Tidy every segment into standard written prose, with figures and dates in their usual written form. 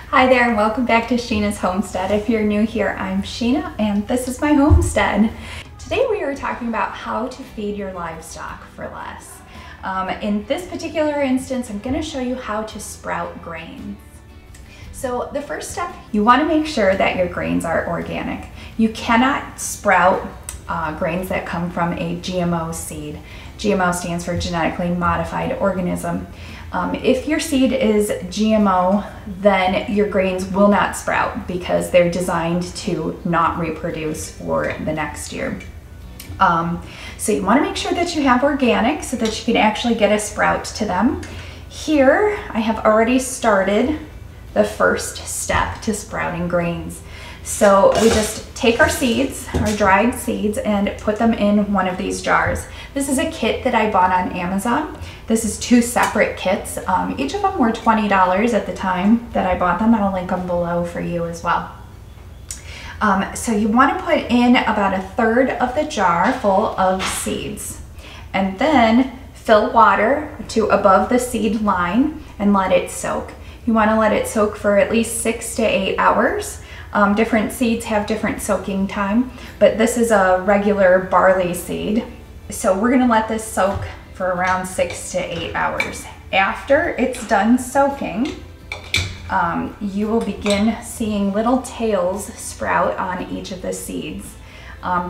Hi there and welcome back to Sheena's Homestead. If you're new here, I'm Sheena and this is my homestead. Today we are talking about how to feed your livestock for less. In this particular instance, I'm going to show you how to sprout grains. So the first step, you want to make sure that your grains are organic. You cannot sprout grains that come from a GMO seed. GMO stands for genetically modified organism. If your seed is GMO, then your grains will not sprout because they're designed to not reproduce for the next year. So you want to make sure that you have organic so that you can actually get a sprout to them. Here I have already started the first step to sprouting grains. So we just take our seeds, our dried seeds, and put them in one of these jars. This is a kit that I bought on Amazon. This is two separate kits. Each of them were $20 at the time that I bought them. I'll link them below for you as well. So you want to put in about a third of the jar full of seeds and then fill water to above the seed line and let it soak. You want to let it soak for at least 6 to 8 hours. Different seeds have different soaking time, but this is a regular barley seed. So we're going to let this soak for around 6 to 8 hours. After it's done soaking, you will begin seeing little tails sprout on each of the seeds.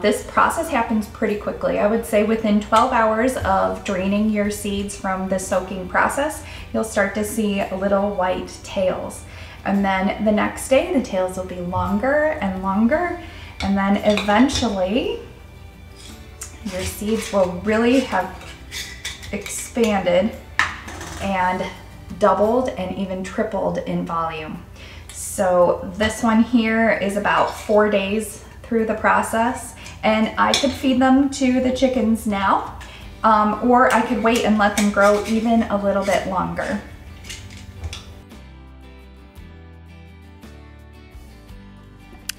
This process happens pretty quickly. I would say within 12 hours of draining your seeds from the soaking process, you'll start to see little white tails. And then the next day, the tails will be longer and longer. And then eventually, your seeds will really have expanded and doubled and even tripled in volume. So this one here is about 4 days through the process, and I could feed them to the chickens now, or I could wait and let them grow even a little bit longer.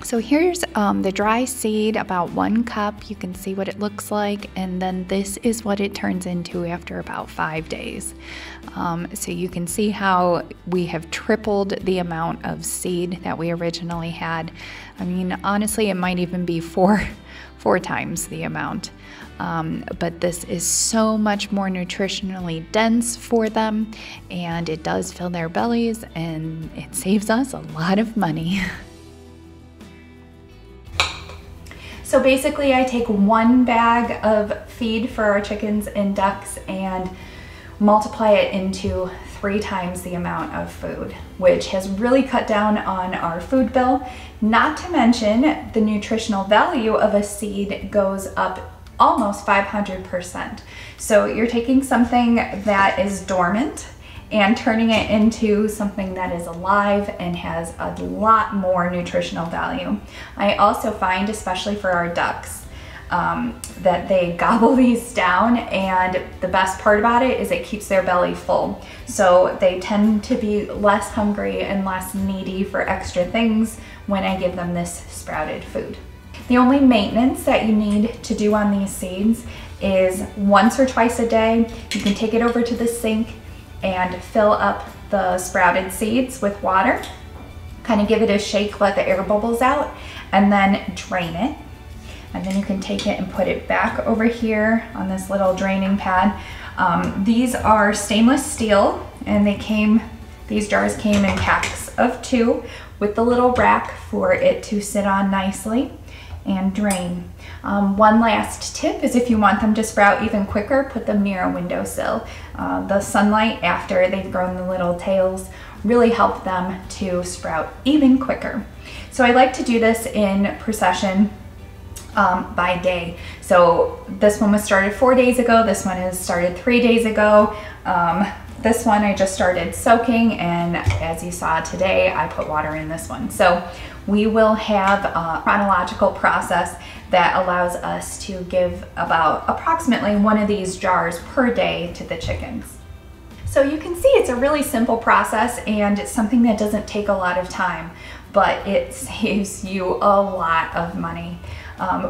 So here's the dry seed, about 1 cup. You can see what it looks like, and then this is what it turns into after about 5 days. So you can see how we have tripled the amount of seed that we originally had. I mean, honestly, it might even be four times the amount. But this is so much more nutritionally dense for them, and it does fill their bellies, and it saves us a lot of money. So basically I take 1 bag of feed for our chickens and ducks and multiply it into 3 times the amount of food, which has really cut down on our food bill. Not to mention the nutritional value of a seed goes up almost 500%. So you're taking something that is dormant and turning it into something that is alive and has a lot more nutritional value. I also find, especially for our ducks, that they gobble these down, and the best part about it is it keeps their belly full. So they tend to be less hungry and less needy for extra things when I give them this sprouted food. The only maintenance that you need to do on these seeds is once or twice a day. You can take it over to the sink and fill up the sprouted seeds with water, kind of give it a shake, let the air bubbles out, and then drain it. And then you can take it and put it back over here on this little draining pad. These are stainless steel, and these jars came in packs of 2 with the little rack for it to sit on nicely and drain. One last tip is if you want them to sprout even quicker, put them near a windowsill. The sunlight after they've grown the little tails really help them to sprout even quicker. So I like to do this in procession by day. So this one was started 4 days ago, this one is started 3 days ago. This one I just started soaking, and as you saw today, I put water in this one. So we will have a chronological process that allows us to give about approximately 1 of these jars per day to the chickens. So you can see it's a really simple process, and it's something that doesn't take a lot of time, but it saves you a lot of money.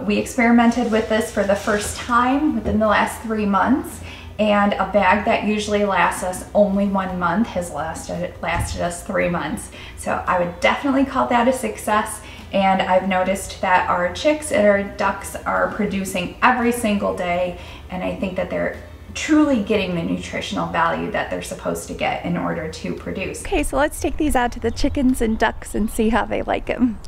We experimented with this for the first time within the last 3 months, and a bag that usually lasts us only 1 month has lasted us 3 months. So I would definitely call that a success. And I've noticed that our chicks and our ducks are producing every single day, and I think that they're truly getting the nutritional value that they're supposed to get in order to produce. Okay, so let's take these out to the chickens and ducks and see how they like them.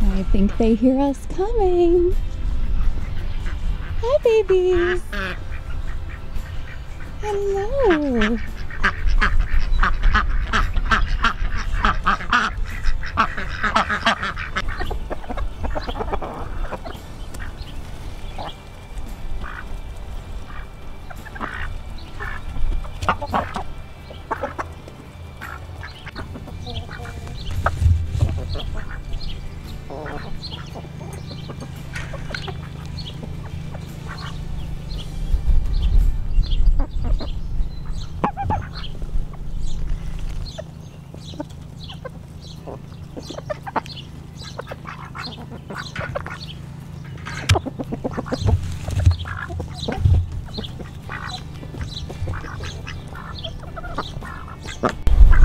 I think they hear us coming. Hi, babies. Hello.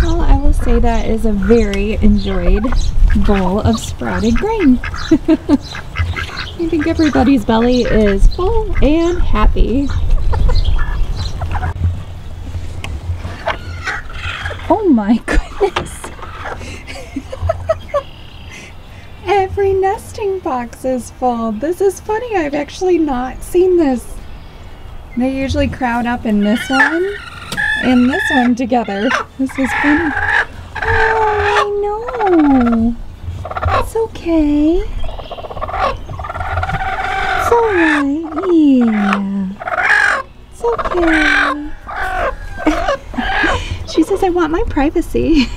Well, I will say that is a very enjoyed bowl of sprouted grain. I think everybody's belly is full and happy. Oh my goodness! Every nesting box is full. This is funny, I've actually not seen this. They usually crowd up in this one and this one together. This is funny. Oh, I know. It's okay. It's alright. Yeah. It's okay. She says, I want my privacy.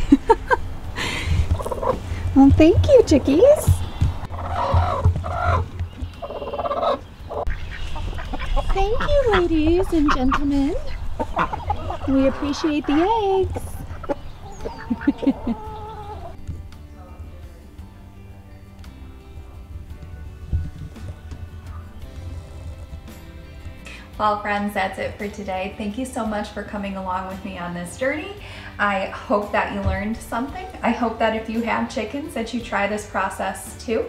Well, thank you, chickies. Thank you, ladies and gentlemen. We appreciate the eggs. Well, friends, that's it for today. Thank you so much for coming along with me on this journey. I hope that you learned something. I hope that if you have chickens that you try this process too.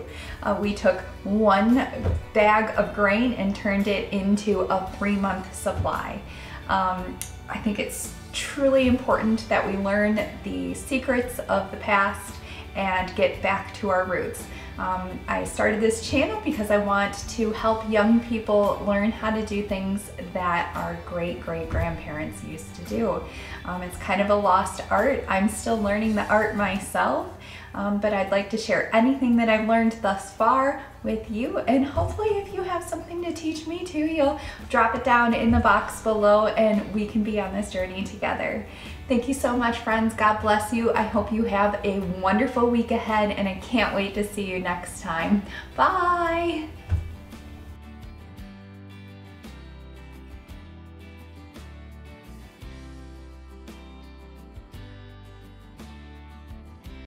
We took 1 bag of grain and turned it into a 3-month supply. I think it's truly important that we learn the secrets of the past and get back to our roots. I started this channel because I want to help young people learn how to do things that our great-great-grandparents used to do. It's kind of a lost art. I'm still learning the art myself, but I'd like to share anything that I've learned thus far with you, and hopefully if you have something to teach me too, you'll drop it down in the box below and we can be on this journey together. Thank you so much, friends. God bless you. I hope you have a wonderful week ahead, and I can't wait to see you next time. Bye!